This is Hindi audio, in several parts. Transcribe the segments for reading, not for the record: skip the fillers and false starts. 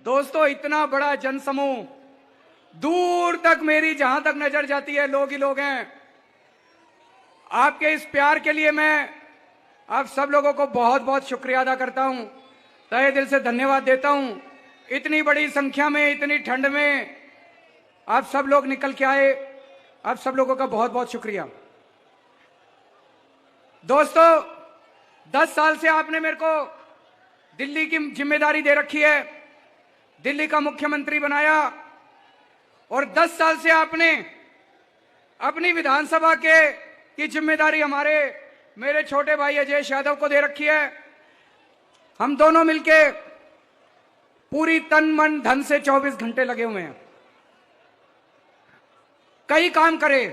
दोस्तों, इतना बड़ा जनसमूह, दूर तक मेरी जहां तक नजर जाती है लोग ही लोग हैं। आपके इस प्यार के लिए मैं आप सब लोगों को बहुत बहुत शुक्रिया अदा करता हूं, तहे दिल से धन्यवाद देता हूं। इतनी बड़ी संख्या में, इतनी ठंड में आप सब लोग निकल के आए, आप सब लोगों का बहुत बहुत शुक्रिया। दोस्तों, 10 साल से आपने मेरे को दिल्ली की जिम्मेदारी दे रखी है, दिल्ली का मुख्यमंत्री बनाया, और 10 साल से आपने अपनी विधानसभा की जिम्मेदारी मेरे छोटे भाई अजय यादव को दे रखी है। हम दोनों मिलके पूरी तन मन धन से 24 घंटे लगे हुए हैं, कई काम करे,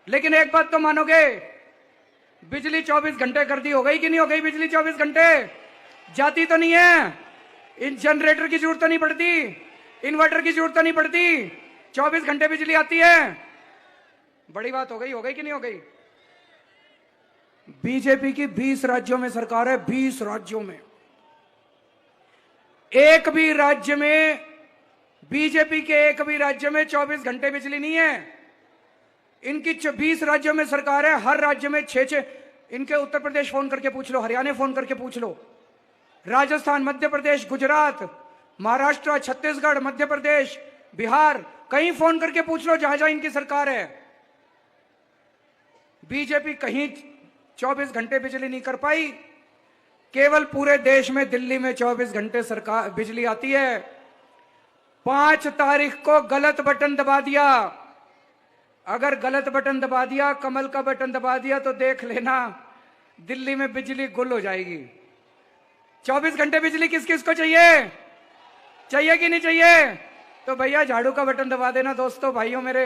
लेकिन एक बात तो मानोगे, बिजली 24 घंटे कर दी, हो गई कि नहीं हो गई? बिजली 24 घंटे जाती तो नहीं है, इन जनरेटर की जरूरत तो नहीं पड़ती, इन्वर्टर की जरूरत तो नहीं पड़ती, 24 घंटे बिजली आती है। बड़ी बात हो गई कि नहीं हो गई? बीजेपी की 20 राज्यों में सरकार है, 20 राज्यों में, एक भी राज्य में, बीजेपी के एक भी राज्य में 24 घंटे बिजली नहीं है। इनकी 20 राज्यों में सरकार है, हर राज्य में 6-6, इनके उत्तर प्रदेश फोन करके पूछ लो, हरियाणा फोन करके पूछ लो, राजस्थान, मध्य प्रदेश, गुजरात, महाराष्ट्र, छत्तीसगढ़, मध्य प्रदेश, बिहार, कहीं फोन करके पूछ लो, जहां जहां इनकी सरकार है। बीजेपी कहीं 24 घंटे बिजली नहीं कर पाई, केवल पूरे देश में दिल्ली में 24 घंटे सरकार बिजली आती है। 5 तारीख को गलत बटन दबा दिया, अगर गलत बटन दबा दिया, कमल का बटन दबा दिया, तो देख लेना दिल्ली में बिजली गुल हो जाएगी। 24 घंटे बिजली किस किस को चाहिए? चाहिए कि नहीं चाहिए? तो भैया झाड़ू का बटन दबा देना। दोस्तों, भाइयों मेरे,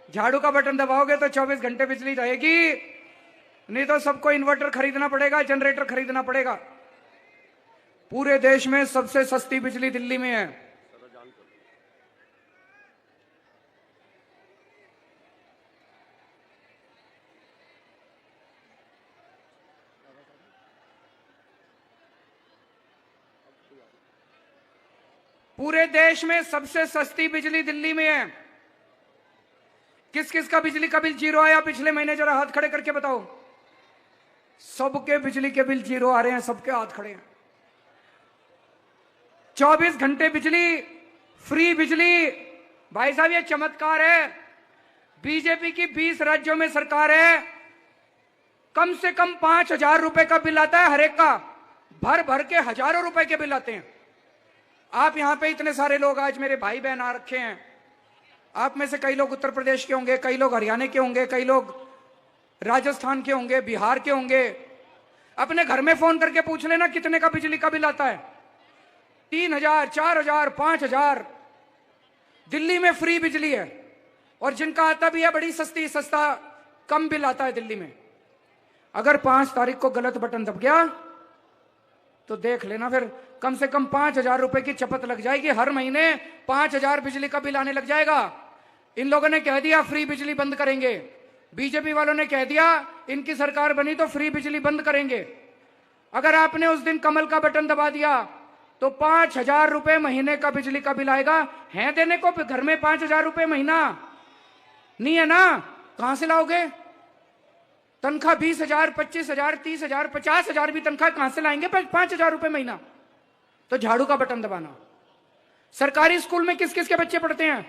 झाड़ू का बटन दबाओगे तो 24 घंटे बिजली रहेगी, नहीं तो सबको इन्वर्टर खरीदना पड़ेगा, जनरेटर खरीदना पड़ेगा। पूरे देश में सबसे सस्ती बिजली दिल्ली में है। पूरे देश में सबसे सस्ती बिजली दिल्ली में है। किस किस का बिजली का बिल जीरो आया पिछले महीने? जरा हाथ खड़े करके बताओ। सबके बिजली के बिल जीरो आ रहे हैं, सबके हाथ खड़े हैं। 24 घंटे बिजली, फ्री बिजली। भाई साहब, ये चमत्कार है। बीजेपी की 20 राज्यों में सरकार है, कम से कम 5,000 रुपए का बिल आता है हर एक का, भर भर के हजारों रुपए के बिल आते हैं। आप यहां पे इतने सारे लोग आज मेरे भाई बहन आ रखे हैं, आप में से कई लोग उत्तर प्रदेश के होंगे, कई लोग हरियाणा के होंगे, कई लोग राजस्थान के होंगे, बिहार के होंगे। अपने घर में फोन करके पूछ लेना कितने का बिजली का बिल आता है। 3,000, 4,000, 5,000। दिल्ली में फ्री बिजली है, और जिनका आता भी है बड़ी सस्ता कम बिल आता है दिल्ली में। अगर 5 तारीख को गलत बटन दब गया तो देख लेना, फिर कम से कम 5,000 रुपए की चपत लग जाएगी। हर महीने 5,000 बिजली का बिल आने लग जाएगा। इन लोगों ने कह दिया फ्री बिजली बंद करेंगे, बीजेपी वालों ने कह दिया इनकी सरकार बनी तो फ्री बिजली बंद करेंगे। अगर आपने उस दिन कमल का बटन दबा दिया तो 5,000 रुपए महीने का बिजली का बिल आएगा। है देने को घर में 5,000 रुपए महीना? नहीं है ना? कहां से लाओगे? तनख्वाह 20,000, 25,000, 30,000, 50,000 भी तनख्वाह कहां से लाएंगे 5,000 रुपए महीना? तो झाड़ू का बटन दबाना। सरकारी स्कूल में किस किस के बच्चे पढ़ते हैं?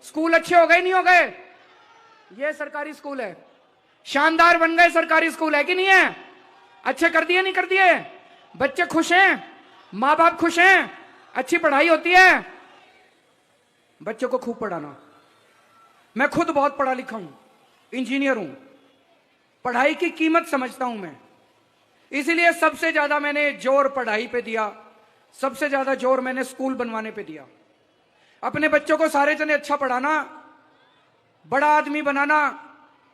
स्कूल अच्छे हो गए नहीं हो गए? ये सरकारी स्कूल है, शानदार बन गए सरकारी स्कूल, है कि नहीं है? अच्छे कर दिए नहीं कर दिए? बच्चे खुश हैं, मां बाप खुश हैं, अच्छी पढ़ाई होती है। बच्चों को खूब पढ़ाना। मैं खुद बहुत पढ़ा लिखा हूं, इंजीनियर हूं, पढ़ाई की कीमत समझता हूं मैं, इसीलिए सबसे ज्यादा मैंने जोर पढ़ाई पे दिया, सबसे ज्यादा जोर मैंने स्कूल बनवाने पे दिया। अपने बच्चों को सारे जने अच्छा पढ़ाना, बड़ा आदमी बनाना।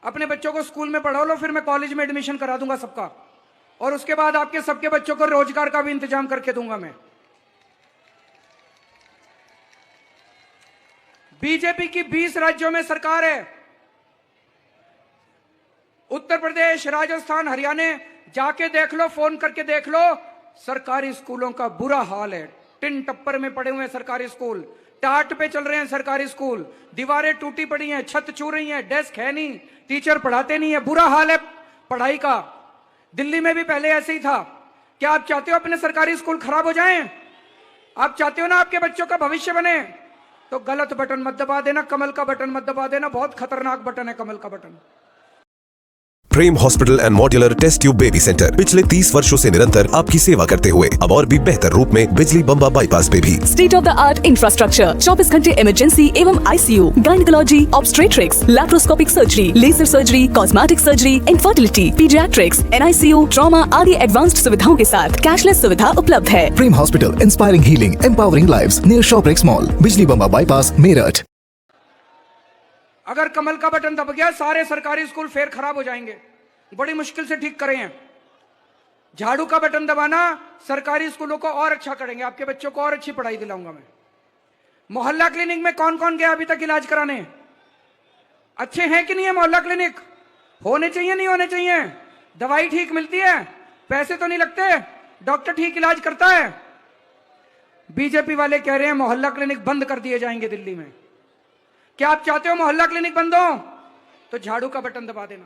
अपने बच्चों को स्कूल में पढ़ा लो, फिर मैं कॉलेज में एडमिशन करा दूंगा सबका, और उसके बाद आपके सबके बच्चों को रोजगार का भी इंतजाम करके दूंगा मैं। बीजेपी की 20 राज्यों में सरकार है, उत्तर प्रदेश, राजस्थान, हरियाणा, जाके देख लो, फोन करके देख लो, सरकारी स्कूलों का बुरा हाल है। टिन टप्पर में पड़े हुए हैं सरकारी स्कूल, टाट पे चल रहे हैं सरकारी स्कूल, दीवारें टूटी पड़ी हैं, छत छू रही हैं, डेस्क है नहीं, टीचर पढ़ाते नहीं है, बुरा हाल है पढ़ाई का। दिल्ली में भी पहले ऐसे ही था। क्या आप चाहते हो अपने सरकारी स्कूल खराब हो जाएं? आप चाहते हो ना आपके बच्चों का भविष्य बने? तो गलत बटन मत दबा देना, कमल का बटन मत दबा देना। बहुत खतरनाक बटन है कमल का button. Prem hospital and modular test tube baby centre पिछले 30 वर्षों से निरंतर आपकी सेवा करते हुए अब और भी बेहतर रूप में बिजली बम्बा बाईपास पे भी। State of the art infrastructure, 24 घंटे इमरजेंसी एवं ICU, gynaecology, obstetrics, laparoscopic surgery, laser surgery, cosmetic surgery, infertility, paediatrics, NICU, trauma आदि एडवांस्ड सुविधाओं के साथ कैशलेस सुविधा उपलब्ध है। Prem hospital, inspiring healing, empowering lives, near Shoprix mall, बिजली बम्बा बाईपास, मेरठ। अगर कमल का बटन दब गया सारे सरकारी स्कूल फिर खराब हो जाएंगे, बड़ी मुश्किल से ठीक करें हैं। झाड़ू का बटन दबाना सरकारी स्कूलों को और अच्छा करेंगे, आपके बच्चों को और अच्छी पढ़ाई दिलाऊंगा मैं। मोहल्ला क्लिनिक में कौन कौन गया अभी तक इलाज कराने? अच्छे हैं कि नहीं है मोहल्ला क्लिनिक? होने चाहिए नहीं होने चाहिए? दवाई ठीक मिलती है, पैसे तो नहीं लगते, डॉक्टर ठीक इलाज करता है। बीजेपी वाले कह रहे हैं मोहल्ला क्लिनिक बंद कर दिए जाएंगे दिल्ली में। क्या आप चाहते हो मोहल्ला क्लिनिक बंद हो? तो झाड़ू का बटन दबा देना।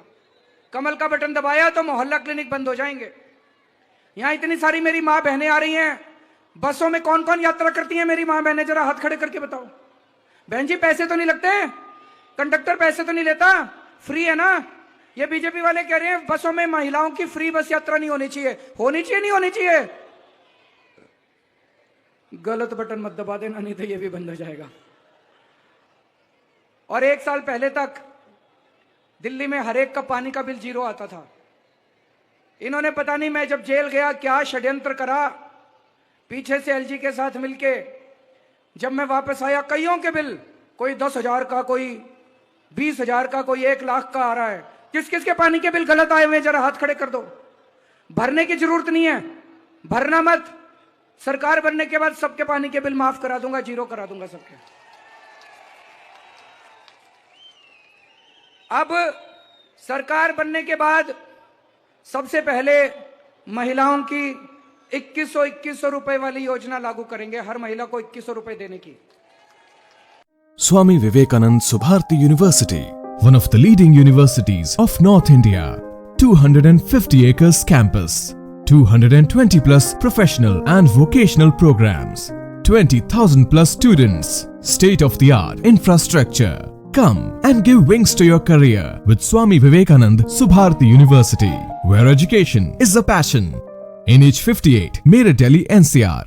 कमल का बटन दबाया तो मोहल्ला क्लिनिक बंद हो जाएंगे। यहां इतनी सारी मेरी मां बहनें आ रही हैं, बसों में कौन कौन यात्रा करती हैं मेरी मां बहनें? जरा हाथ खड़े करके बताओ। बहन जी पैसे तो नहीं लगते, कंडक्टर पैसे तो नहीं लेता, फ्री है ना? ये बीजेपी वाले कह रहे हैं बसों में महिलाओं की फ्री बस यात्रा नहीं होनी चाहिए। होनी चाहिए नहीं होनी चाहिए? गलत बटन मत दबा देना, नहीं तो ये भी बंद हो जाएगा। और 1 साल पहले तक दिल्ली में हर एक का पानी का बिल 0 आता था। इन्होंने पता नहीं मैं जब जेल गया क्या षड्यंत्र करा, पीछे से LG के साथ मिलके जब मैं वापस आया कईयों के बिल, कोई 10,000 का, कोई 20,000 का, कोई 1 लाख का आ रहा है। किस किस के पानी के बिल गलत आए हुए जरा हाथ खड़े कर दो। भरने की जरूरत नहीं है, भरना मत। सरकार बनने के बाद सबके पानी के बिल माफ करा दूंगा, 0 करा दूंगा सबके। अब सरकार बनने के बाद सबसे पहले महिलाओं की 2100 रुपए वाली योजना लागू करेंगे, हर महिला को 2100 रुपए देने की। Swami Vivekanand Subharti University, one of the leading universities of North India, 250 acres campus, 220 plus professional and vocational programs, 20,000 plus students, state of the art infrastructure. Come and give wings to your career with Swami Vivekanand Subharti University, where education is a passion. NH58, Meerut, Delhi, NCR.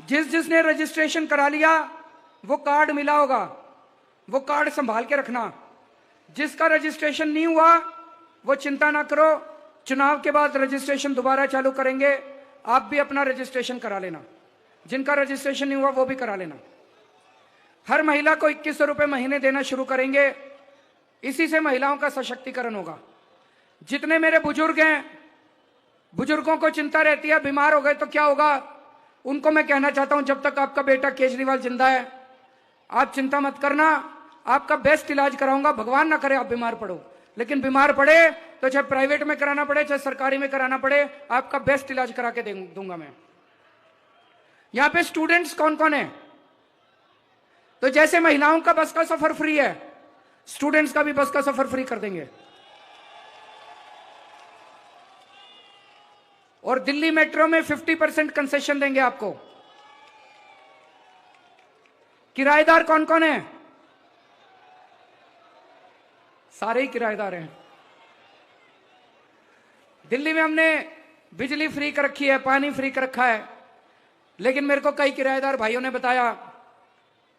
जिसने रजिस्ट्रेशन करा लिया वो कार्ड मिला होगा, वो कार्ड संभाल के रखना। जिसका रजिस्ट्रेशन नहीं हुआ वो चिंता ना करो, चुनाव के बाद रजिस्ट्रेशन दोबारा चालू करेंगे, आप भी अपना रजिस्ट्रेशन करा लेना। जिनका रजिस्ट्रेशन नहीं हुआ वो भी करा लेना। हर महिला को 2100 रुपए महीने देना शुरू करेंगे, इसी से महिलाओं का सशक्तिकरण होगा। जितने मेरे बुजुर्ग हैं, बुजुर्गों को चिंता रहती है बीमार हो गए तो क्या होगा, उनको मैं कहना चाहता हूं जब तक आपका बेटा केजरीवाल जिंदा है आप चिंता मत करना, आपका बेस्ट इलाज कराऊंगा। भगवान ना करे आप बीमार पड़ो, लेकिन बीमार पड़े तो चाहे प्राइवेट में कराना पड़े चाहे सरकारी में कराना पड़े, आपका बेस्ट इलाज करा के दूंगा मैं। यहां पे स्टूडेंट्स कौन कौन है? तो जैसे महिलाओं का बस का सफर फ्री है, स्टूडेंट्स का भी बस का सफर फ्री कर देंगे। और दिल्ली मेट्रो में 50% कंसेशन देंगे आपको। किराएदार कौन कौन है? सारे ही किराएदार हैं। दिल्ली में हमने बिजली फ्री कर रखी है, पानी फ्री कर रखा है, लेकिन मेरे को कई किराएदार भाइयों ने बताया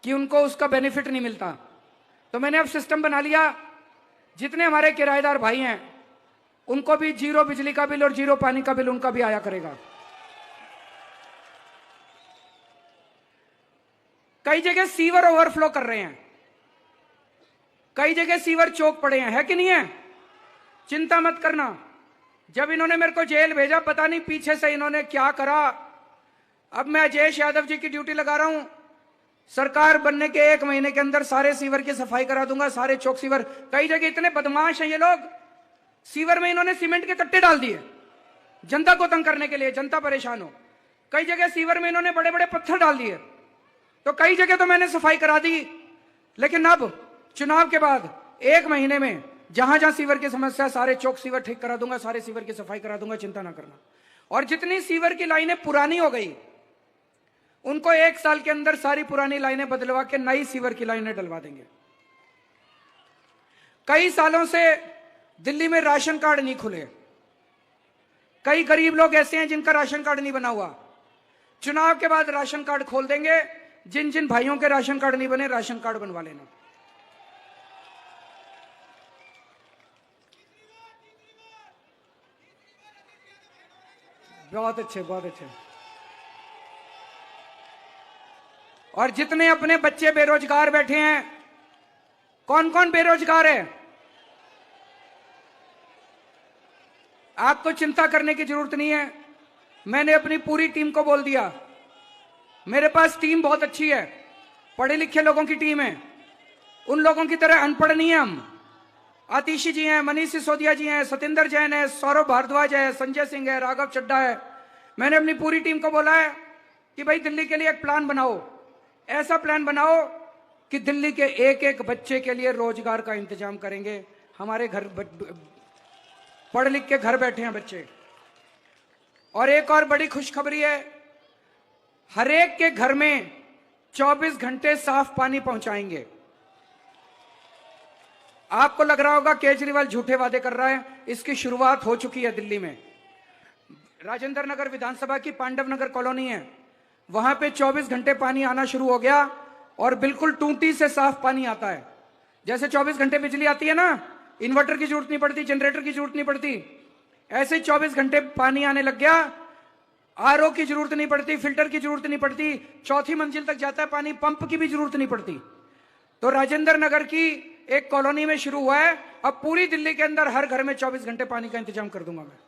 कि उनको उसका बेनिफिट नहीं मिलता। तो मैंने अब सिस्टम बना लिया, जितने हमारे किराएदार भाई हैं उनको भी 0 बिजली का बिल और 0 पानी का बिल उनका भी आया करेगा। कई जगह सीवर ओवरफ्लो कर रहे हैं, कई जगह सीवर चौक पड़े हैं, है कि नहीं है? चिंता मत करना। जब इन्होंने मेरे को जेल भेजा पता नहीं पीछे से इन्होंने क्या करा। अब मैं अजयेश यादव जी की ड्यूटी लगा रहा हूं, सरकार बनने के 1 महीने के अंदर सारे सीवर की सफाई करा दूंगा, सारे चौक सीवर। कई जगह इतने बदमाश हैं ये लोग, सीवर में इन्होंने सीमेंट के कट्टे डाल दिए, जनता को तंग करने के लिए, जनता परेशान हो। कई जगह सीवर में इन्होंने बड़े बड़े पत्थर डाल दिए, तो कई जगह तो मैंने सफाई करा दी, लेकिन अब चुनाव के बाद 1 महीने में जहां जहां सीवर की समस्या, सारे चौक सीवर ठीक करा दूंगा, सारे सीवर की सफाई करा दूंगा, चिंता ना करना। और जितनी सीवर की लाइनें पुरानी हो गई उनको 1 साल के अंदर सारी पुरानी लाइनें बदलवा के नई सीवर की लाइनें डलवा देंगे। कई सालों से दिल्ली में राशन कार्ड नहीं खुले, कई गरीब लोग ऐसे हैं जिनका राशन कार्ड नहीं बना हुआ। चुनाव के बाद राशन कार्ड खोल देंगे, जिन जिन भाइयों के राशन कार्ड नहीं बने राशन कार्ड बनवा लेना। बहुत अच्छे, बहुत अच्छे। और जितने अपने बच्चे बेरोजगार बैठे हैं, कौन कौन बेरोजगार है, आपको चिंता करने की जरूरत नहीं है। मैंने अपनी पूरी टीम को बोल दिया, मेरे पास टीम बहुत अच्छी है, पढ़े लिखे लोगों की टीम है, उन लोगों की तरह अनपढ़ नहीं है हम। आतिशी जी हैं, मनीष सिसोदिया जी हैं, सतेंद्र जैन है, सौरभ भारद्वाज है, संजय सिंह है, राघव चड्ढा है। मैंने अपनी पूरी टीम को बोला है कि भाई दिल्ली के लिए एक प्लान बनाओ, ऐसा प्लान बनाओ कि दिल्ली के एक एक बच्चे के लिए रोजगार का इंतजाम करेंगे। हमारे घर पढ़ लिख के घर बैठे हैं बच्चे। और एक और बड़ी खुशखबरी है, हर एक के घर में 24 घंटे साफ पानी पहुंचाएंगे। आपको लग रहा होगा केजरीवाल झूठे वादे कर रहा है, इसकी शुरुआत हो चुकी है दिल्ली में। राजेंद्र नगर विधानसभा की पांडव नगर कॉलोनी है, वहां पे 24 घंटे पानी आना शुरू हो गया और बिल्कुल टूटी से साफ पानी आता है। जैसे 24 घंटे बिजली आती है ना, इन्वर्टर की जरूरत नहीं पड़ती, जनरेटर की जरूरत नहीं पड़ती, ऐसे 24 घंटे पानी आने लग गया। आरओ की जरूरत नहीं पड़ती, फिल्टर की जरूरत नहीं पड़ती, 4थी मंजिल तक जाता है पानी, पंप की भी जरूरत नहीं पड़ती। तो राजेंद्र नगर की एक कॉलोनी में शुरू हुआ है, अब पूरी दिल्ली के अंदर हर घर में 24 घंटे पानी का इंतजाम कर दूंगा मैं।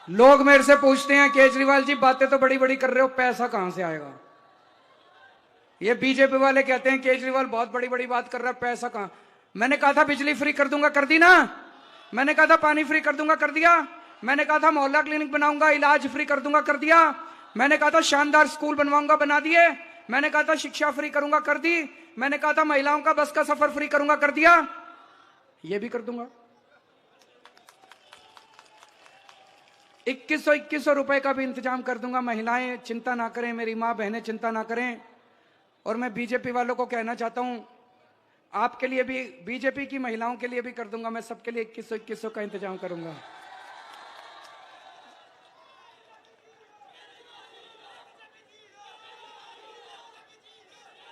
लोग मेरे से पूछते हैं केजरीवाल जी बातें तो बड़ी बड़ी कर रहे हो, पैसा कहां से आएगा। ये बीजेपी वाले कहते हैं केजरीवाल बहुत बड़ी बड़ी बात कर रहा है, पैसा कहां। मैंने कहा था बिजली फ्री कर दूंगा, कर दी ना। मैंने कहा था पानी फ्री कर दूंगा, कर दिया। मैंने कहा था मोहल्ला क्लिनिक बनाऊंगा, इलाज फ्री कर दूंगा, कर दिया। मैंने कहा था शानदार स्कूल बनवाऊंगा, बना दिए। मैंने कहा था शिक्षा फ्री करूंगा, कर दी। मैंने कहा था महिलाओं का बस का सफर फ्री करूंगा, कर दिया। ये भी कर दूंगा। 2100 रुपए का भी इंतजाम कर दूंगा। महिलाएं चिंता ना करें, मेरी मां बहनें चिंता ना करें। और मैं बीजेपी वालों को कहना चाहता हूं, आपके लिए भी, बीजेपी की महिलाओं के लिए भी कर दूंगा। मैं सबके लिए 2100 का इंतजाम करूंगा।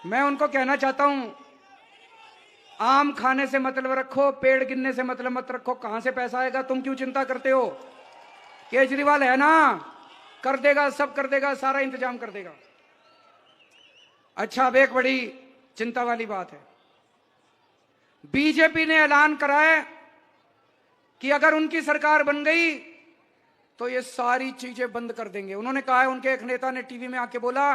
मैं उनको कहना चाहता हूं, आम खाने से मतलब रखो, पेड़ गिनने से मतलब मत रखो। कहां से पैसा आएगा तुम क्यों चिंता करते हो। केजरीवाल है ना, कर देगा, सब कर देगा, सारा इंतजाम कर देगा। अच्छा, अब एक बड़ी चिंता वाली बात है, बीजेपी ने ऐलान करा है कि अगर उनकी सरकार बन गई तो ये सारी चीजें बंद कर देंगे। उन्होंने कहा है, उनके एक नेता ने टीवी में आके बोला,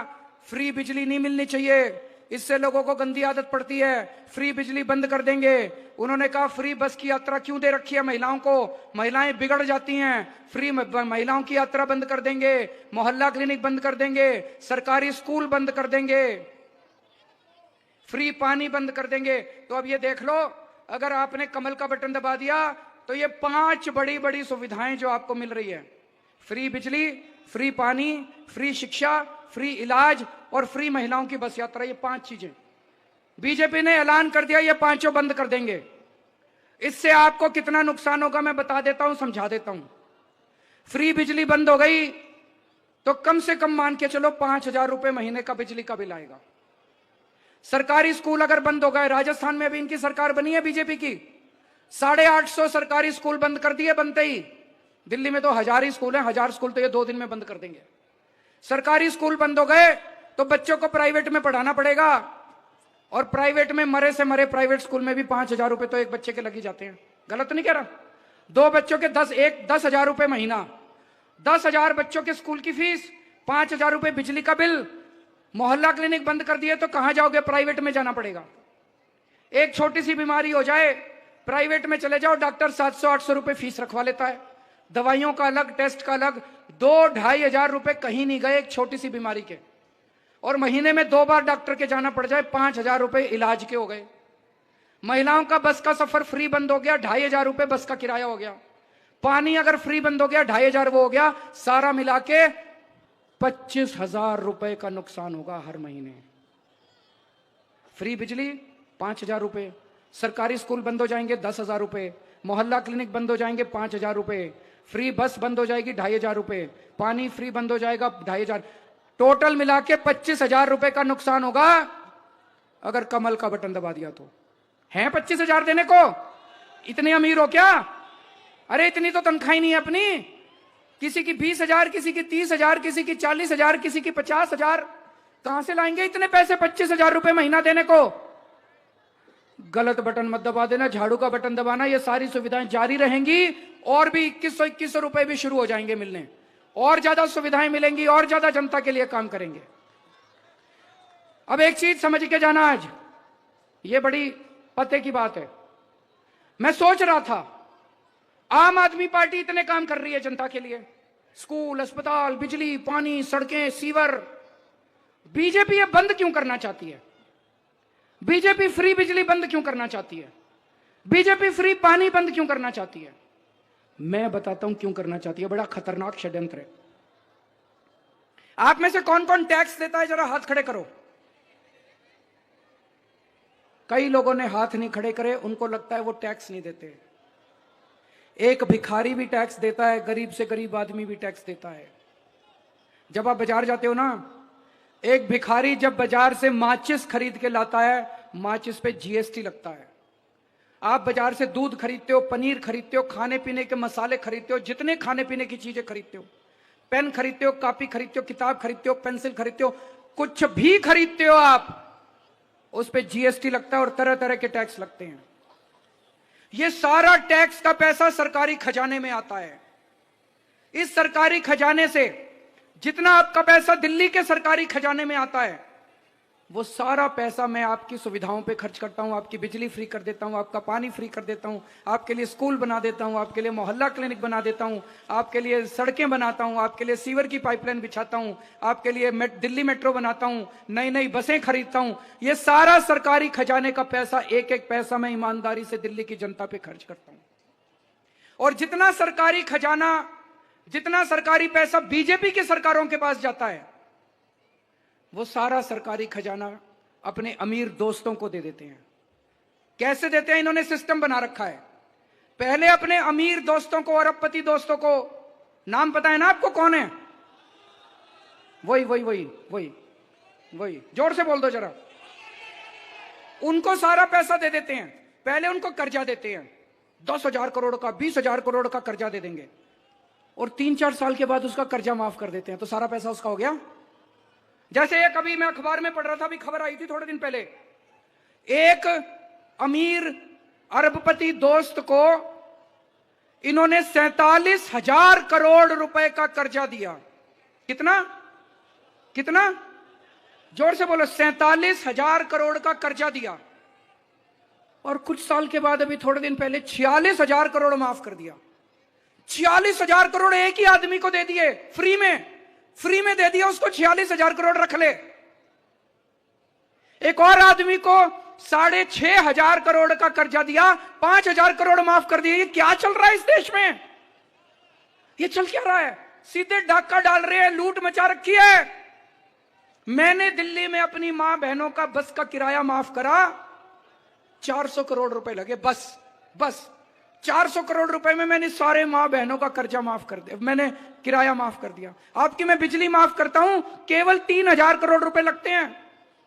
फ्री बिजली नहीं मिलनी चाहिए, इससे लोगों को गंदी आदत पड़ती है, फ्री बिजली बंद कर देंगे। उन्होंने कहा फ्री बस की यात्रा क्यों दे रखी है महिलाओं को, महिलाएं बिगड़ जाती हैं, फ्री महिलाओं की यात्रा बंद कर देंगे, मोहल्ला क्लिनिक बंद कर देंगे, सरकारी स्कूल बंद कर देंगे, फ्री पानी बंद कर देंगे। तो अब ये देख लो, अगर आपने कमल का बटन दबा दिया तो ये 5 बड़ी बड़ी सुविधाएं जो आपको मिल रही है, फ्री बिजली, फ्री पानी, फ्री शिक्षा, फ्री इलाज और फ्री महिलाओं की बस यात्रा, ये 5 चीजें बीजेपी ने ऐलान कर दिया, ये 5 बंद कर देंगे। इससे आपको कितना नुकसान होगा मैं बता देता हूं, समझा देता हूं। फ्री बिजली बंद हो गई तो कम से कम मान के चलो 5000 रुपए महीने का बिजली का बिल आएगा। सरकारी स्कूल अगर बंद हो गए, राजस्थान में अभी इनकी सरकार बनी है बीजेपी की, 850 सरकारी स्कूल बंद कर दिए बनते ही। दिल्ली में तो 1000 ही स्कूल हैं, 1000 स्कूल तो ये 2 दिन में बंद कर देंगे। सरकारी स्कूल बंद हो गए तो बच्चों को प्राइवेट में पढ़ाना पड़ेगा, और प्राइवेट में मरे से मरे प्राइवेट स्कूल में भी 5000 रुपए तो एक बच्चे के लग ही जाते हैं। गलत नहीं कह रहा। 2 बच्चों के 10,000 रुपए महीना, 10,000 बच्चों के स्कूल की फीस, 5000 रुपए बिजली का बिल, मोहल्ला क्लिनिक बंद कर दिए तो कहां जाओगे? प्राइवेट में जाना पड़ेगा। एक छोटी सी बीमारी हो जाए, प्राइवेट में चले जाओ, डॉक्टर 700-800 रुपए फीस रखवा लेता है, दवाइयों का अलग, टेस्ट का अलग, 2-2.5 हजार रुपए कहीं नहीं गए एक छोटी सी बीमारी के, और महीने में 2 बार डॉक्टर के जाना पड़ जाए, 5,000 रुपए इलाज के हो गए। महिलाओं का बस का सफर फ्री बंद हो गया, 2.5 हजार रुपए बस का किराया हो गया। पानी अगर फ्री बंद हो गया, 2.5 हजार वो हो गया, सारा मिला के 25,000 रुपए का नुकसान होगा हर महीने। फ्री बिजली 5,000 रुपए, सरकारी स्कूल बंद हो जाएंगे 10,000 रुपए, मोहल्ला क्लिनिक बंद हो जाएंगे 5,000 रुपए, फ्री बस बंद हो जाएगी 2.5 हजार रुपए, पानी फ्री बंद हो जाएगा 2.5 हजार, टोटल मिला के 25,000 रुपए का नुकसान होगा अगर कमल का बटन दबा दिया तो। हैं 25,000 देने को? इतने अमीर हो क्या? अरे इतनी तो तनख्वाह ही नहीं है अपनी। किसी की 20,000, किसी की 30,000, किसी की 40,000, किसी की 50,000। कहां से लाएंगे इतने पैसे 25,000 रुपए महीना देने को? गलत बटन मत दबा देना, झाड़ू का बटन दबाना। ये सारी सुविधाएं जारी रहेंगी और भी 2100 रुपए भी शुरू हो जाएंगे मिलने, और ज्यादा सुविधाएं मिलेंगी, और ज्यादा जनता के लिए काम करेंगे। अब एक चीज समझ के जाना, आज ये बड़ी पते की बात है। मैं सोच रहा था, आम आदमी पार्टी इतने काम कर रही है जनता के लिए, स्कूल, अस्पताल, बिजली, पानी, सड़कें, सीवर, बीजेपी ये बंद क्यों करना चाहती है? बीजेपी फ्री बिजली बंद क्यों करना चाहती है? बीजेपी फ्री पानी बंद क्यों करना चाहती है? मैं बताता हूं क्यों करना चाहती है। बड़ा खतरनाक षड्यंत्र है। आप में से कौन कौन टैक्स देता है? जरा हाथ खड़े करो। कई लोगों ने हाथ नहीं खड़े करे, उनको लगता है वो टैक्स नहीं देते। एक भिखारी भी टैक्स देता है, गरीब से गरीब आदमी भी टैक्स देता है। जब आप बाजार जाते हो ना, एक भिखारी जब बाजार से माचिस खरीद के लाता है, माचिस पे जीएसटी लगता है। आप बाजार से दूध खरीदते हो, पनीर खरीदते हो, खाने पीने के मसाले खरीदते हो, जितने खाने पीने की चीजें खरीदते हो, पेन खरीदते हो, कॉपी खरीदते हो, किताब खरीदते हो, पेंसिल खरीदते हो, कुछ भी खरीदते हो आप, उस पे जीएसटी लगता है और तरह तरह के टैक्स लगते हैं। ये सारा टैक्स का पैसा सरकारी खजाने में आता है। इस सरकारी खजाने से जितना आपका पैसा दिल्ली के सरकारी खजाने में आता है, वो सारा पैसा मैं आपकी सुविधाओं पे खर्च करता हूं। आपकी बिजली फ्री कर देता हूं, आपका पानी फ्री कर देता हूं, आपके लिए स्कूल बना देता हूं, आपके लिए मोहल्ला क्लिनिक बना देता हूं, आपके लिए सड़कें बनाता हूं, आपके लिए सीवर की पाइपलाइन बिछाता हूं, आपके लिए दिल्ली मेट्रो बनाता हूं, नई नई बसें खरीदता हूं। ये सारा सरकारी खजाने का पैसा, एक एक पैसा मैं ईमानदारी से दिल्ली की जनता पे खर्च करता हूं। और जितना सरकारी पैसा बीजेपी की सरकारों के पास जाता है, वो सारा सरकारी खजाना अपने अमीर दोस्तों को दे देते हैं। कैसे देते हैं? इन्होंने सिस्टम बना रखा है। पहले अपने अमीर दोस्तों को, अरबपति दोस्तों को, नाम पता है ना आपको कौन है? वही जोर से बोल दो जरा। उनको सारा पैसा दे देते हैं। पहले उनको कर्जा देते हैं, 10,000 करोड़ का, 20,000 करोड़ का कर्जा दे देंगे, और 3-4 साल के बाद उसका कर्जा माफ कर देते हैं, तो सारा पैसा उसका हो गया। जैसे एक, अभी मैं अखबार में पढ़ रहा था, अभी खबर आई थी थोड़े दिन पहले, एक अमीर अरबपति दोस्त को इन्होंने 47,000 करोड़ रुपए का कर्जा दिया। कितना? जोर से बोलो। 47,000 करोड़ का कर्जा दिया, और कुछ साल के बाद, अभी थोड़े दिन पहले, 46,000 करोड़ माफ कर दिया। 46,000 करोड़ एक ही आदमी को दे दिए, फ्री में दे दिया उसको। 46,000 करोड़ रख ले। एक और आदमी को 6,500 करोड़ का कर्जा दिया, 5,000 करोड़ माफ कर दिए। ये क्या चल रहा है इस देश में? ये चल क्या रहा है? सीधे डाका डाल रहे हैं, लूट मचा रखी है। मैंने दिल्ली में अपनी मां बहनों का बस का किराया माफ करा, 400 करोड़ रुपए लगे, बस 400 करोड़ रुपए में मैंने सारे मां बहनों का कर्जा माफ कर दिया, मैंने किराया माफ कर दिया। आपकी मैं बिजली माफ करता हूं, केवल 3,000 करोड़ रुपए लगते हैं।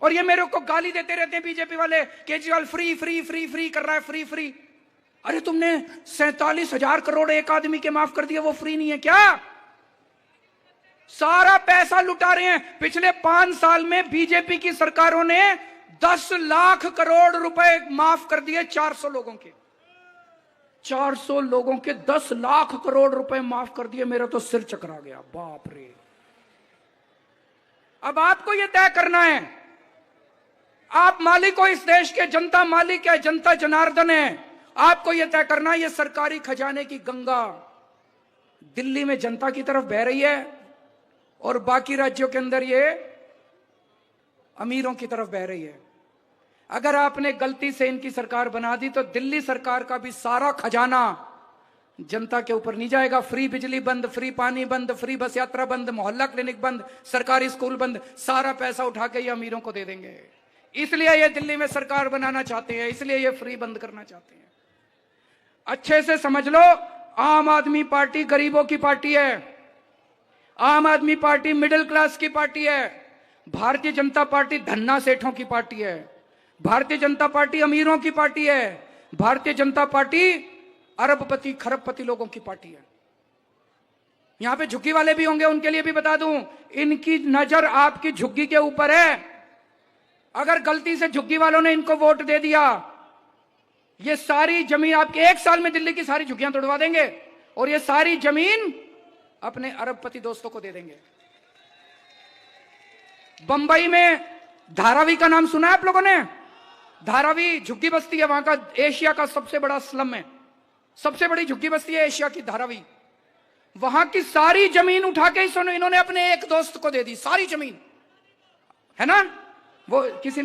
और ये मेरे को गाली देते रहते हैं बीजेपी वाले, केजरीवाल फ्री कर रहा है, फ्री। अरे तुमने 47,000 करोड़ एक आदमी के माफ कर दिए, वो फ्री नहीं है क्या? सारा पैसा लुटा रहे हैं। पिछले 5 साल में बीजेपी की सरकारों ने 10 लाख करोड़ रुपए माफ कर दिए 400 लोगों के। 400 लोगों के 10 लाख करोड़ रुपए माफ कर दिए। मेरा तो सिर चकरा गया, बाप रे। अब आपको यह तय करना है, आप मालिक हो इस देश के, जनता मालिक है, जनता जनार्दन है। आपको यह तय करना है ये सरकारी खजाने की गंगा दिल्ली में जनता की तरफ बह रही है और बाकी राज्यों के अंदर ये अमीरों की तरफ बह रही है। अगर आपने गलती से इनकी सरकार बना दी तो दिल्ली सरकार का भी सारा खजाना जनता के ऊपर नहीं जाएगा। फ्री बिजली बंद, फ्री पानी बंद, फ्री बस यात्रा बंद, मोहल्ला क्लिनिक बंद, सरकारी स्कूल बंद, सारा पैसा उठा के ये अमीरों को दे देंगे। इसलिए ये दिल्ली में सरकार बनाना चाहते हैं, इसलिए ये फ्री बंद करना चाहते हैं। अच्छे से समझ लो, आम आदमी पार्टी गरीबों की पार्टी है, आम आदमी पार्टी मिडिल क्लास की पार्टी है, भारतीय जनता पार्टी धन्ना सेठों की पार्टी है, भारतीय जनता पार्टी अमीरों की पार्टी है, भारतीय जनता पार्टी अरबपति खरबपति लोगों की पार्टी है। यहां पे झुग्गी वाले भी होंगे, उनके लिए भी बता दूं, इनकी नजर आपकी झुग्गी के ऊपर है। अगर गलती से झुग्गी वालों ने इनको वोट दे दिया, ये सारी जमीन आपके 1 साल में दिल्ली की सारी झुग्गियां तोड़वा देंगे और ये सारी जमीन अपने अरबपति दोस्तों को दे देंगे। बंबई में धारावी का नाम सुना है आप लोगों ने? धारावी झुग्गी बस्ती है, वहां का एशिया का सबसे बड़ा स्लम है, सबसे बड़ी झुग्गी बस्ती है एशिया की धारावी। वहां की सारी जमीन उठा के इन्होंने अपने एक दोस्त को दे दी, सारी जमीन है ना, वो किसी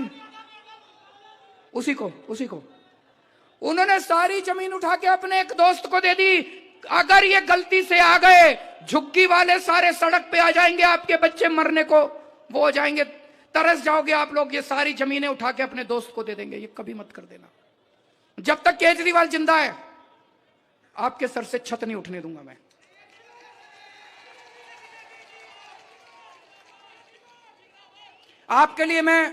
उसी को उन्होंने सारी जमीन उठा के अपने एक दोस्त को दे दी। अगर ये गलती से आ गए, झुग्गी वाले सारे सड़क पे आ जाएंगे, आपके बच्चे मरने को वो हो जाएंगे, तरस जाओगे आप लोग, ये सारी जमीनें उठा के अपने दोस्त को दे देंगे। ये कभी मत कर देना। जब तक केजरीवाल जिंदा है आपके सर से छत नहीं उठने दूंगा मैं। आपके लिए मैं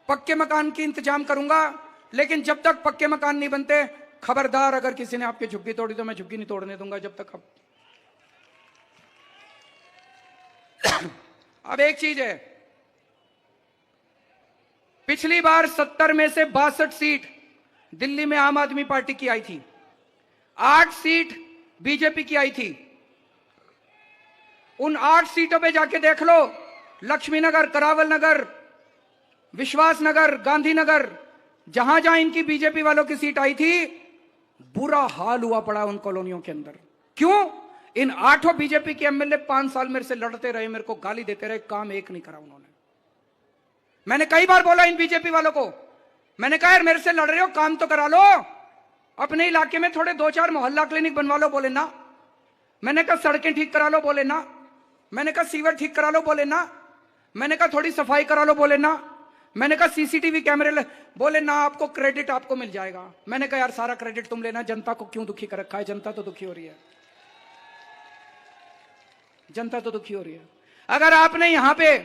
पक्के मकान की इंतजाम करूंगा, लेकिन जब तक पक्के मकान नहीं बनते, खबरदार अगर किसी ने आपकी झुग्गी तोड़ी तो मैं झुग्गी नहीं तोड़ने दूंगा जब तक। अब एक चीज है, पिछली बार 70 में से 62 सीट दिल्ली में आम आदमी पार्टी की आई थी, 8 सीट बीजेपी की आई थी। उन 8 सीटों पे जाके देख लो, लक्ष्मीनगर, करावल नगर, विश्वास नगर, गांधीनगर, जहां जहां इनकी बीजेपी वालों की सीट आई थी, बुरा हाल हुआ पड़ा उन कॉलोनियों के अंदर। क्यों? इन 8 बीजेपी के एमएलए 5 साल मेरे से लड़ते रहे, मेरे को गाली देते रहे, काम एक नहीं करा उन्होंने। मैंने कई बार बोला इन बीजेपी वालों को, मैंने कहा यार मेरे से लड़ रहे हो, काम तो करा लो, अपने इलाके में थोड़े 2-4 मोहल्ला क्लिनिक बनवा लो, बोले ना। मैंने कहा सड़कें ठीक करा लो, बोले ना। मैंने कहा सीवर ठीक करा लो, बोले ना। मैंने कहा थोड़ी सफाई करा लो, बोले ना। मैंने कहा सीसीटीवी कैमरे, बोले ना, आपको क्रेडिट आपको मिल जाएगा। मैंने कहा यार सारा क्रेडिट तुम लेना, जनता को क्यों दुखी कर रखा है? जनता तो दुखी हो रही है, जनता तो दुखी हो रही है। अगर आपने यहां पे,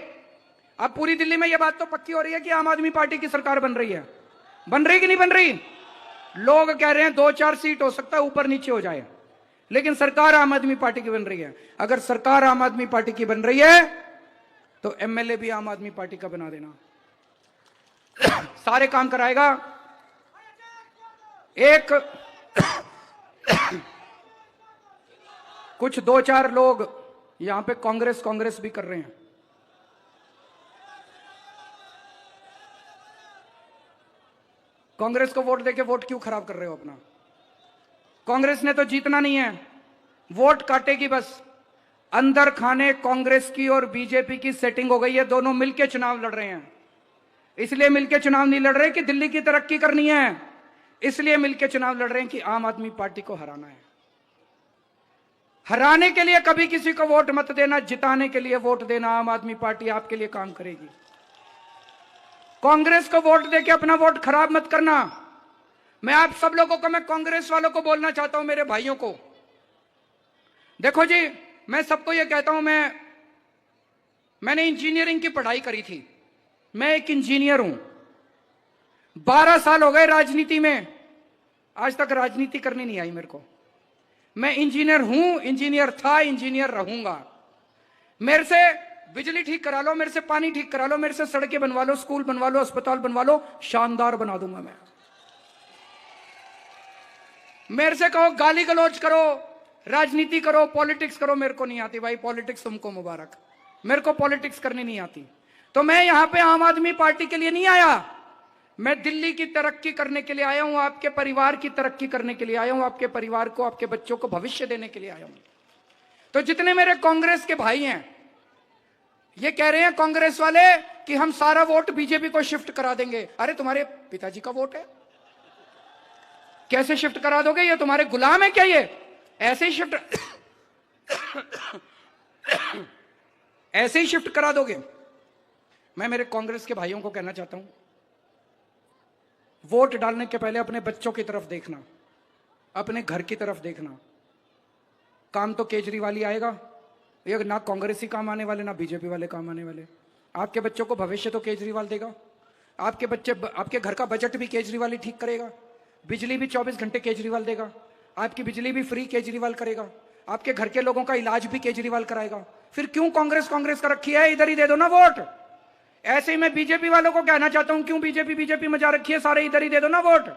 अब पूरी दिल्ली में यह बात तो पक्की हो रही है कि आम आदमी पार्टी की सरकार बन रही है, बन रही कि नहीं बन रही? लोग कह रहे हैं 2-4 सीट हो सकता है ऊपर नीचे हो जाए, लेकिन सरकार आम आदमी पार्टी की बन रही है। अगर सरकार आम आदमी पार्टी की बन रही है तो एमएलए भी आम आदमी पार्टी का बना देना, सारे काम कराएगा। एक कुछ 2-4 लोग यहां पे कांग्रेस भी कर रहे हैं। कांग्रेस को वोट देके वोट क्यों खराब कर रहे हो अपना? कांग्रेस ने तो जीतना नहीं है, वोट काटेगी बस। अंदर खाने कांग्रेस की और बीजेपी की सेटिंग हो गई है, दोनों मिलकर चुनाव लड़ रहे हैं। इसलिए मिलकर चुनाव नहीं लड़ रहे कि दिल्ली की तरक्की करनी है, इसलिए मिलकर चुनाव लड़ रहे हैं कि आम आदमी पार्टी को हराना है। हराने के लिए कभी किसी को वोट मत देना, जिताने के लिए वोट देना। आम आदमी पार्टी आपके लिए काम करेगी। कांग्रेस को वोट देके अपना वोट खराब मत करना। मैं आप सब लोगों को, मैं कांग्रेस वालों को बोलना चाहता हूं, मेरे भाइयों को, देखो जी, मैं सबको यह कहता हूं, मैंने इंजीनियरिंग की पढ़ाई करी थी, मैं एक इंजीनियर हूं। 12 साल हो गए राजनीति में, आज तक राजनीति करनी नहीं आई मेरे को। मैं इंजीनियर हूं, इंजीनियर था, इंजीनियर रहूंगा। मेरे से बिजली ठीक करा लो, मेरे से पानी ठीक करा लो, मेरे से सड़कें बनवा लो, स्कूल बनवा लो, अस्पताल बनवा लो, शानदार बना दूंगा मैं। मेरे से कहो गाली गलौज करो, राजनीति करो, पॉलिटिक्स करो, मेरे को नहीं आती भाई। पॉलिटिक्स तुमको मुबारक, मेरे को पॉलिटिक्स करनी नहीं आती। तो मैं यहां पे आम आदमी पार्टी के लिए नहीं आया, मैं दिल्ली की तरक्की करने के लिए आया हूं, आपके परिवार की तरक्की करने के लिए आया हूं, आपके परिवार को, आपके बच्चों को भविष्य देने के लिए आया हूं। तो जितने मेरे कांग्रेस के भाई हैं, ये कह रहे हैं कांग्रेस वाले कि हम सारा वोट बीजेपी को शिफ्ट करा देंगे। अरे तुम्हारे पिताजी का वोट है, कैसे शिफ्ट करा दोगे? ये तुम्हारे गुलाम है क्या? ये ऐसे ही शिफ्ट ऐसे ही शिफ्ट करा दोगे? मैं मेरे कांग्रेस के भाइयों को कहना चाहता हूं, वोट डालने के पहले अपने बच्चों की तरफ देखना, अपने घर की तरफ देखना। काम तो केजरीवाल ही आएगा, ये ना कांग्रेसी काम आने वाले, ना बीजेपी वाले काम आने वाले। आपके बच्चों को भविष्य तो केजरीवाल देगा, आपके घर का बजट भी केजरीवाल ही ठीक करेगा, बिजली भी 24 घंटे केजरीवाल देगा, आपकी बिजली भी फ्री केजरीवाल करेगा, आपके घर के लोगों का इलाज भी केजरीवाल कराएगा। फिर क्यों कांग्रेस का रखी है? इधर ही दे दो ना वोट। ऐसे ही मैं बीजेपी वालों को कहना चाहता हूं, क्यों बीजेपी मजा रखी है? सारे इधर ही दे दो ना वोट।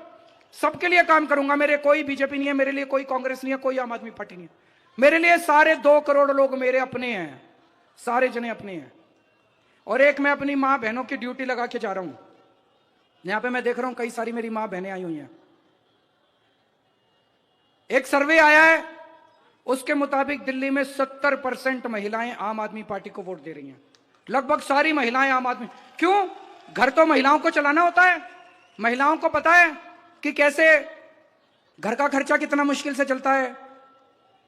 सबके लिए काम करूंगा, मेरे कोई बीजेपी नहीं है, मेरे लिए कोई कांग्रेस नहीं है, कोई आम आदमी पार्टी नहीं है, मेरे लिए सारे 2 करोड़ लोग मेरे अपने हैं, सारे जने अपने हैं। और एक मैं अपनी मां बहनों की ड्यूटी लगा के जा रहा हूं। यहां पे मैं देख रहा हूं कई सारी मेरी मां बहनें आई हुई हैं। एक सर्वे आया है, उसके मुताबिक दिल्ली में 70% महिलाएं आम आदमी पार्टी को वोट दे रही हैं। लगभग सारी महिलाएं आम आदमी। क्यों? घर तो महिलाओं को चलाना होता है, महिलाओं को पता है कि कैसे घर का खर्चा कितना मुश्किल से चलता है।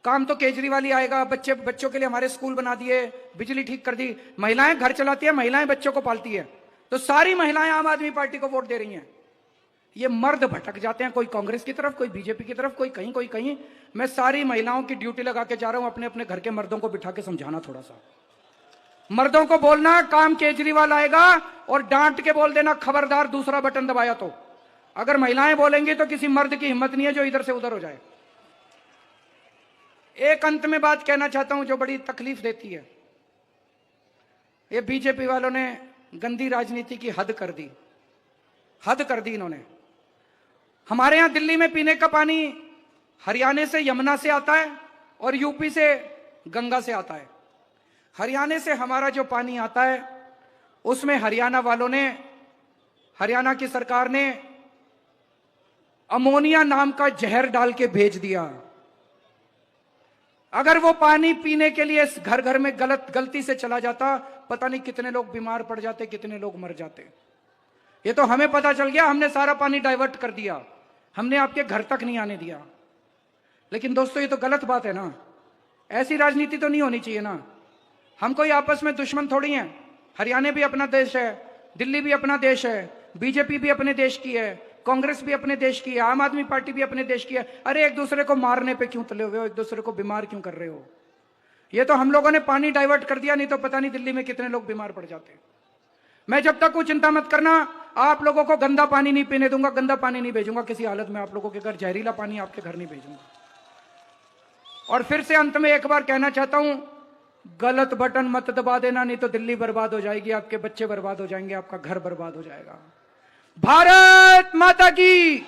काम तो केजरीवाल ही आएगा, बच्चों के लिए हमारे स्कूल बना दिए, बिजली ठीक कर दी। महिलाएं घर चलाती है, महिलाएं बच्चों को पालती है, तो सारी महिलाएं आम आदमी पार्टी को वोट दे रही हैं। ये मर्द भटक जाते हैं, कोई कांग्रेस की तरफ, कोई बीजेपी की तरफ, कोई कहीं। मैं सारी महिलाओं की ड्यूटी लगा के जा रहा हूं, अपने अपने घर के मर्दों को बिठा के समझाना। थोड़ा सा मर्दों को बोलना काम केजरीवाल आएगा, और डांट के बोल देना खबरदार दूसरा बटन दबाया तो। अगर महिलाएं बोलेंगी तो किसी मर्द की हिम्मत नहीं है जो इधर से उधर हो जाए। एक अंत में बात कहना चाहता हूं जो बड़ी तकलीफ देती है। ये बीजेपी वालों ने गंदी राजनीति की हद कर दी इन्होंने। हमारे यहां दिल्ली में पीने का पानी हरियाणा से यमुना से आता है और यूपी से गंगा से आता है। हरियाणा से हमारा जो पानी आता है उसमें हरियाणा की सरकार ने अमोनिया नाम का जहर डाल के भेज दिया। अगर वो पानी पीने के लिए घर घर में गलती से चला जाता, पता नहीं कितने लोग बीमार पड़ जाते, कितने लोग मर जाते। ये तो हमें पता चल गया, हमने सारा पानी डाइवर्ट कर दिया, हमने आपके घर तक नहीं आने दिया। लेकिन दोस्तों ये तो गलत बात है ना, ऐसी राजनीति तो नहीं होनी चाहिए ना। हम कोई आपस में दुश्मन थोड़ी हैं। हरियाणा भी अपना देश है, दिल्ली भी अपना देश है, बीजेपी भी अपने देश की है, कांग्रेस भी अपने देश की है, आम आदमी पार्टी भी अपने देश की है। अरे एक दूसरे को मारने पे क्यों तुले हुए हो? एक दूसरे को बीमार क्यों कर रहे हो? ये तो हम लोगों ने पानी डाइवर्ट कर दिया, नहीं तो पता नहीं दिल्ली में कितने लोग बीमार पड़ जाते। मैं जब तक को चिंता मत करना, आप लोगों को गंदा पानी नहीं पीने दूंगा, गंदा पानी नहीं भेजूंगा किसी हालत में आप लोगों के घर, जहरीला पानी आपके घर नहीं भेजूंगा। और फिर से अंत में एक बार कहना चाहता हूं, गलत बटन मत दबा देना, नहीं तो दिल्ली बर्बाद हो जाएगी, आपके बच्चे बर्बाद हो जाएंगे, आपका घर बर्बाद हो जाएगा। भारत माता की